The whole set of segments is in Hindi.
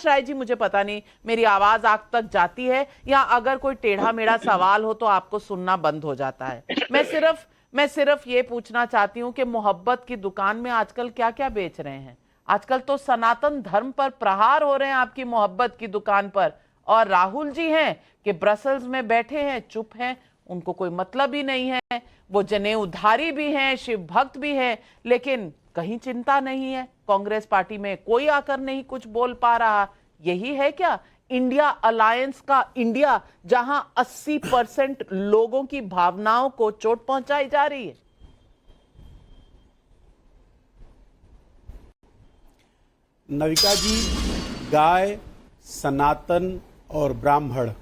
अविनाश राय जी, मुझे पता नहीं मेरी आवाज आप तक जाती है या अगर कोई टेढ़ा मेढ़ा सवाल हो तो आपको सुनना बंद हो जाता है। मैं सिर्फ ये पूछना चाहती हूं कि मोहब्बत की दुकान में आजकल क्या क्या बेच रहे हैं? आजकल तो सनातन धर्म पर प्रहार हो रहे हैं आपकी मोहब्बत की दुकान पर। और राहुल जी हैं कि ब्रसल्स में बैठे हैं, चुप हैं, उनको कोई मतलब ही नहीं है। वो जनेऊधारी भी हैं, शिव भक्त भी हैं, लेकिन कहीं चिंता नहीं है। कांग्रेस पार्टी में कोई आकर नहीं कुछ बोल पा रहा। यही है क्या इंडिया अलायंस का इंडिया, जहां 80% लोगों की भावनाओं को चोट पहुंचाई जा रही है? नविका जी, गाय, सनातन और ब्राह्मण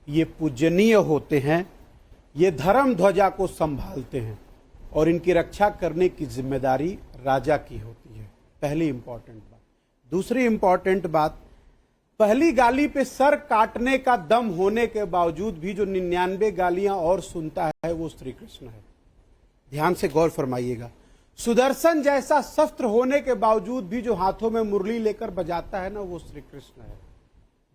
ये पूजनीय होते हैं, ये धर्म ध्वजा को संभालते हैं और इनकी रक्षा करने की जिम्मेदारी राजा की होती है। पहली इंपॉर्टेंट बात। दूसरी इंपॉर्टेंट बात, पहली गाली पे सर काटने का दम होने के बावजूद भी जो 99 गालियां और सुनता है वो श्री कृष्ण है। ध्यान से गौर फरमाइएगा। सुदर्शन जैसा शस्त्र होने के बावजूद भी जो हाथों में मुरली लेकर बजाता है ना, वो श्री कृष्ण है।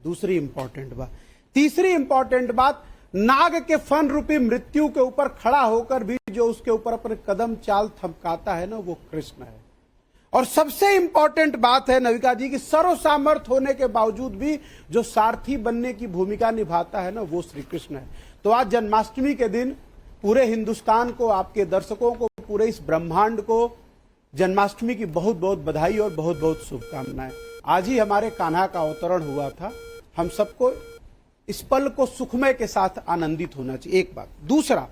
दूसरी इंपॉर्टेंट बात। तीसरी इंपॉर्टेंट बात, नाग के फन रूपी मृत्यु के ऊपर खड़ा होकर भी जो उसके ऊपर अपने कदम चाल थमकाता है ना, वो कृष्ण है। और सबसे इंपॉर्टेंट बात है नविका जी की, सर्वसामर्थ होने के बावजूद भी जो सारथी बनने की भूमिका निभाता है ना, वो श्री कृष्ण है। तो आज जन्माष्टमी के दिन पूरे हिंदुस्तान को, आपके दर्शकों को, पूरे इस ब्रह्मांड को जन्माष्टमी की बहुत बहुत बधाई और बहुत बहुत शुभकामनाएं। आज ही हमारे कान्हा का अवतरण हुआ था। हम सबको इस पल को सुखमय के साथ आनंदित होना चाहिए, एक बात। दूसरा,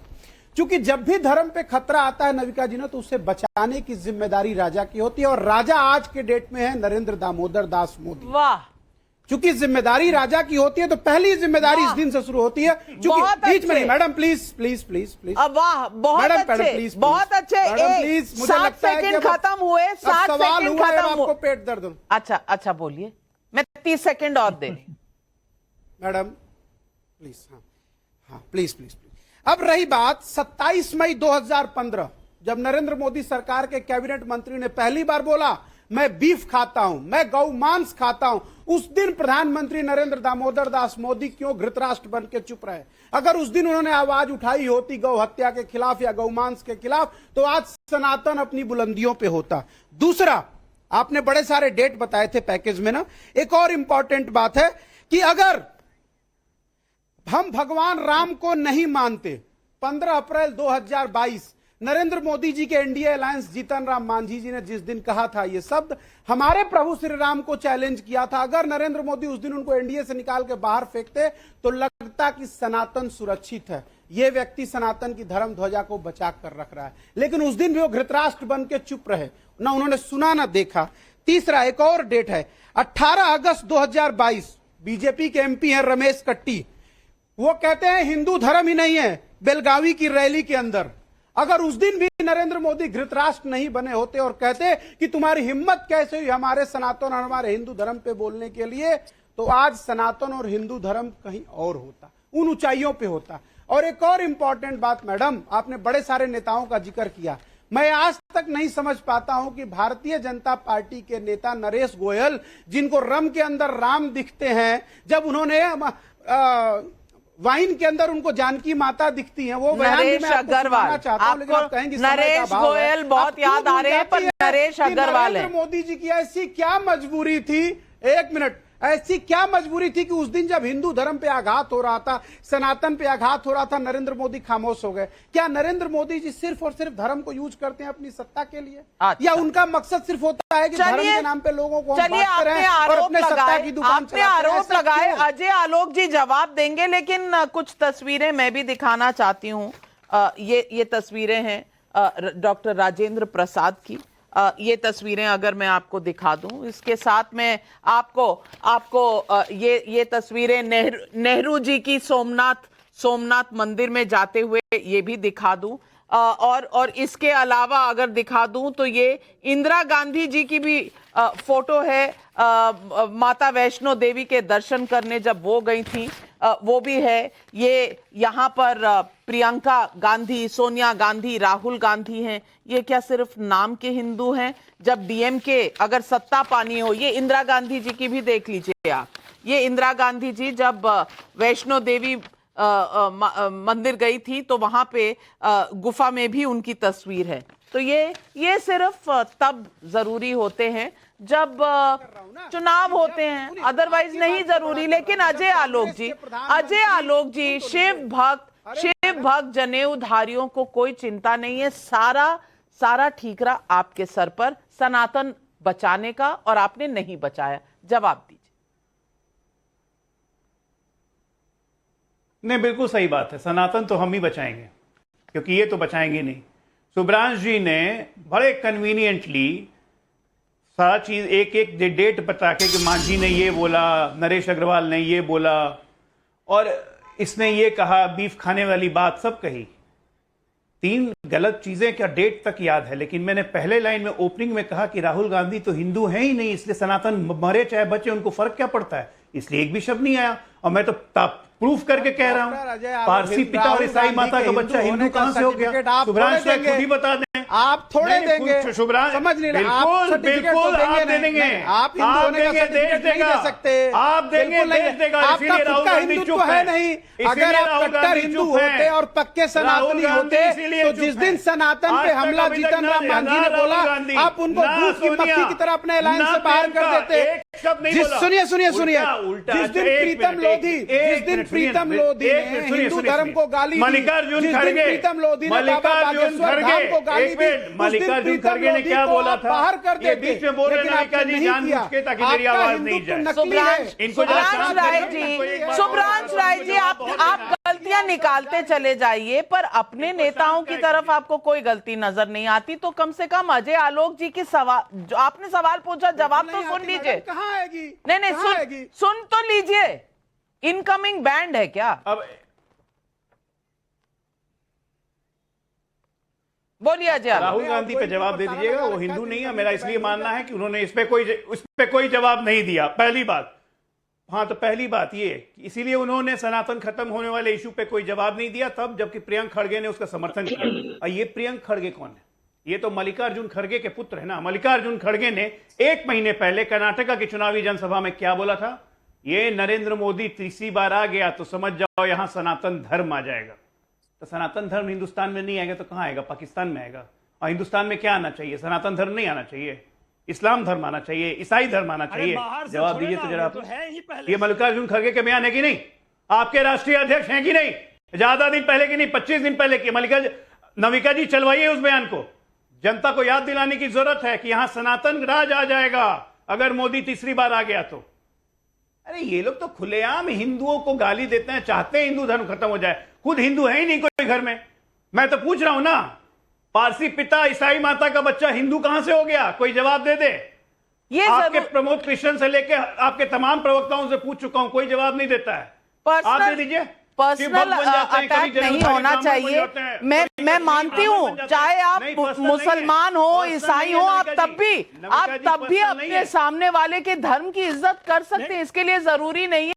क्योंकि जब भी धर्म पे खतरा आता है नविका जी ना, तो उसे बचाने की जिम्मेदारी राजा की होती है और राजा आज के डेट में है नरेंद्र दामोदर दास मोदी। वाह! क्योंकि जिम्मेदारी राजा की होती है तो पहली जिम्मेदारी इस दिन से शुरू होती है। क्योंकि बीच में नहीं, madam please please please please. वाह, बहुत मैडम, अच्छे, प्लीज बहुत अच्छे। मैडम प्लीज, मुझे 7 लगता है सेकंड कि खत्म हुए, 7 सवाल सेकंड हुआ है, खत्म आपको हुए। पेट दर्द हो। अच्छा बोलिए, मैं 30 सेकंड और दे रही। मैडम प्लीज, हाँ प्लीज प्लीज प्लीज। अब रही बात 27 मई 2015, जब नरेंद्र मोदी सरकार के कैबिनेट मंत्री ने पहली बार बोला मैं बीफ खाता हूं, मैं गौ मांस खाता हूं, उस दिन प्रधानमंत्री नरेंद्र दामोदर दास मोदी क्यों धृतराष्ट्र बन के चुप रहे? अगर उस दिन उन्होंने आवाज उठाई होती गौ हत्या के खिलाफ या गौ मांस के खिलाफ, तो आज सनातन अपनी बुलंदियों पे होता। दूसरा, आपने बड़े सारे डेट बताए थे पैकेज में ना, एक और इंपॉर्टेंट बात है कि अगर हम भगवान राम को नहीं मानते, 15 अप्रैल 2022 नरेंद्र मोदी जी के एनडीए अलायंस जीतन राम मांझी जी ने जिस दिन कहा था ये शब्द, हमारे प्रभु श्री राम को चैलेंज किया था, अगर नरेंद्र मोदी उस दिन उनको एनडीए से निकाल के बाहर फेंकते तो लगता कि सनातन सुरक्षित है, ये व्यक्ति सनातन की धर्म ध्वजा को बचा कर रख रहा है। लेकिन उस दिन भी वो धृतराष्ट्र बन के चुप रहे, ना उन्होंने सुना ना देखा। तीसरा, एक और डेट है 18 अगस्त 2022, बीजेपी के एमपी हैं रमेश कट्टी, वो कहते हैं हिंदू धर्म ही नहीं है, बेलगावी की रैली के अंदर। अगर उस दिन भी नरेंद्र मोदी धृतराष्ट्र नहीं बने होते और कहते कि तुम्हारी हिम्मत कैसे हुई हमारे सनातन और हमारे हिंदू धर्म पे बोलने के लिए, तो आज सनातन और हिंदू धर्म कहीं और होता, उन ऊंचाइयों पे होता। और एक और इंपॉर्टेंट बात मैडम, आपने बड़े सारे नेताओं का जिक्र किया, मैं आज तक नहीं समझ पाता हूं कि भारतीय जनता पार्टी के नेता नरेश गोयल, जिनको रम के अंदर राम दिखते हैं, जब उन्होंने वाइन के अंदर उनको जानकी माता दिखती हैं, वो नरेश अग्रवाल, नरेश गोयल बहुत याद आ रहे हैं, पर नरेश अग्रवाल है। मोदी जी की ऐसी क्या मजबूरी थी, एक मिनट, ऐसी क्या मजबूरी थी कि उस दिन जब हिंदू धर्म पे आघात हो रहा था, सनातन पे आघात हो रहा था, नरेंद्र मोदी खामोश हो गए? क्या नरेंद्र मोदी जी सिर्फ और सिर्फ धर्म को यूज करते हैं अपनी सत्ता के लिए? या उनका मकसद सिर्फ होता है कि धर्म के नाम पे लोगों को चलिए, आपने आरोप लगाए, अजय आलोक जी जवाब देंगे, लेकिन कुछ तस्वीरें मैं भी दिखाना चाहती हूँ। ये तस्वीरें हैं डॉक्टर राजेंद्र प्रसाद की। ये तस्वीरें अगर मैं आपको दिखा दूं, इसके साथ में आपको ये तस्वीरें नेहरू जी की सोमनाथ मंदिर में जाते हुए ये भी दिखा दूं, और इसके अलावा अगर दिखा दूं तो ये इंदिरा गांधी जी की भी फोटो है, माता वैष्णो देवी के दर्शन करने जब वो गई थी। वो भी है। ये यहाँ पर प्रियंका गांधी, सोनिया गांधी, राहुल गांधी हैं। ये क्या सिर्फ नाम के हिंदू हैं? जब डीएमके अगर सत्ता पानी हो, ये इंदिरा गांधी जी की भी देख लीजिए आप। ये इंदिरा गांधी जी जब वैष्णो देवी मंदिर गई थी तो वहां पे गुफा में भी उनकी तस्वीर है। तो ये सिर्फ तब जरूरी होते हैं जब चुनाव होते हैं, अदरवाइज नहीं जरूरी। लेकिन अजय आलोक जी शिव भक्त जनेऊधारियों को कोई चिंता नहीं है। सारा ठीकरा आपके सर पर, सनातन बचाने का, और आपने नहीं बचाया। जवाब दीजिए। नहीं, बिल्कुल सही बात है। सनातन तो हम ही बचाएंगे, क्योंकि ये तो बचाएंगे नहीं। शुभ्रांश जी ने बड़े कन्वीनियंटली सारा चीज एक डेट बता के कि मांझी ने ये बोला, नरेश अग्रवाल ने ये बोला, और इसने ये कहा, बीफ खाने वाली बात सब कही। 3 गलत चीजें क्या डेट तक याद है। लेकिन मैंने पहले लाइन में ओपनिंग में कहा कि राहुल गांधी तो हिंदू हैं ही नहीं, इसलिए सनातन मरे चाहे बचे उनको फर्क क्या पड़ता है, इसलिए एक भी शब्द नहीं आया। और मैं तो प्रूफ करके कह रहा हूं, पारसी पिता और ईसाई माता का बच्चा हिंदू कहां से हो गया? शुभ्रांश जी खुद ही बता दें। आप थोड़े देंगे, शुभ्रांश समझ नहीं रहे। बिल्कुल आप दे देंगे, आप हिंदू होने का सर्टिफिकेट नहीं दे सकते, आप देंगे, देश देगा। आपका खुद का हिंदुत्व है नहीं। अगर आप कट्टर हिंदू होते और पक्के सनातनी होते तो जिस दिन सनातन पे हमला जीतन राम मांझी ने बोला, आप उनको दूध की मक्खी की तरह अपने अलायंस से बाहर कर देते। सुनिए, जिस दिन प्रीतम लोधी ने हिंदू धर्म को गाली दी, मल्लिकार्जुन खड़गे, प्रीतम लोधी ने बाबा बागेश्वर धाम को गाली दी, मल्लिकार्जुन खड़गे ने क्या बोला था? बाहर कर ये देते। बीच में बोल रहे हैं मल्लिका जी जानबूझ के, ताकि मेरी आवाज नहीं जाए। शुभ्रांश राय जी, आप गलतियां निकालते चले जाइए, पर अपने नेताओं की तरफ आपको कोई गलती नजर नहीं आती। तो कम से कम अजय आलोक जी की सवाल, जो आपने सवाल पूछा, जवाब तो सुन लीजिए। कहाँ आएगी? नहीं, सुन तो लीजिए। इनकमिंग बैंड है क्या? अब बोलिए अजय आलोक। राहुल गांधी पे जवाब दे दीजिएगा, वो हिंदू नहीं है। मेरा इसलिए मानना है कि उन्होंने इस पे कोई जवाब नहीं दिया, पहली बात। हाँ, तो पहली बात ये, इसीलिए उन्होंने सनातन खत्म होने वाले इशू पे कोई जवाब नहीं दिया तब, जबकि प्रियंक खड़गे ने उसका समर्थन किया। और ये प्रियंक खड़गे कौन है? ये तो मल्लिकार्जुन खड़गे के पुत्र है ना। मल्लिकार्जुन खड़गे ने 1 महीने पहले कर्नाटका की चुनावी जनसभा में क्या बोला था? ये नरेंद्र मोदी तीसरी बार आ गया तो समझ जाओ यहां सनातन धर्म आ जाएगा। तो सनातन धर्म हिंदुस्तान में नहीं आएगा तो कहां आएगा? पाकिस्तान में आएगा। और हिंदुस्तान में क्या आना चाहिए? सनातन धर्म नहीं आना चाहिए, इस्लाम धर्म आना चाहिए, ईसाई धर्म आना चाहिए। जवाब दीजिए तो जरा। ये मल्लिकार्जुन खड़गे के बयान है कि नहीं? आपके राष्ट्रीय अध्यक्ष हैं कि नहीं? ज्यादा दिन पहले की नहीं, 25 दिन पहले की। नविका जी चलवाइए उस बयान को। जनता को याद दिलाने की जरूरत है कि यहां सनातन राज आ जाएगा अगर मोदी तीसरी बार आ गया तो। अरे ये लोग तो खुलेआम हिंदुओं को गाली देते हैं, चाहते हैं हिंदू धर्म खत्म हो जाए। खुद हिंदू है ही नहीं कोई घर में। मैं तो पूछ रहा हूं ना, पारसी पिता ईसाई माता का बच्चा हिंदू कहां से हो गया? कोई जवाब दे दे। ये आपके प्रमोद कृष्ण से लेके आपके तमाम प्रवक्ताओं से पूछ चुका हूं, कोई जवाब नहीं देता है। आप दे दीजिए। पर्सनल अटैक नहीं होना चाहिए। मैं मानती हूँ, चाहे आप मुसलमान हो, ईसाई हो, आप तब भी अपने सामने वाले के धर्म की इज्जत कर सकते हैं। इसके लिए जरूरी नहीं है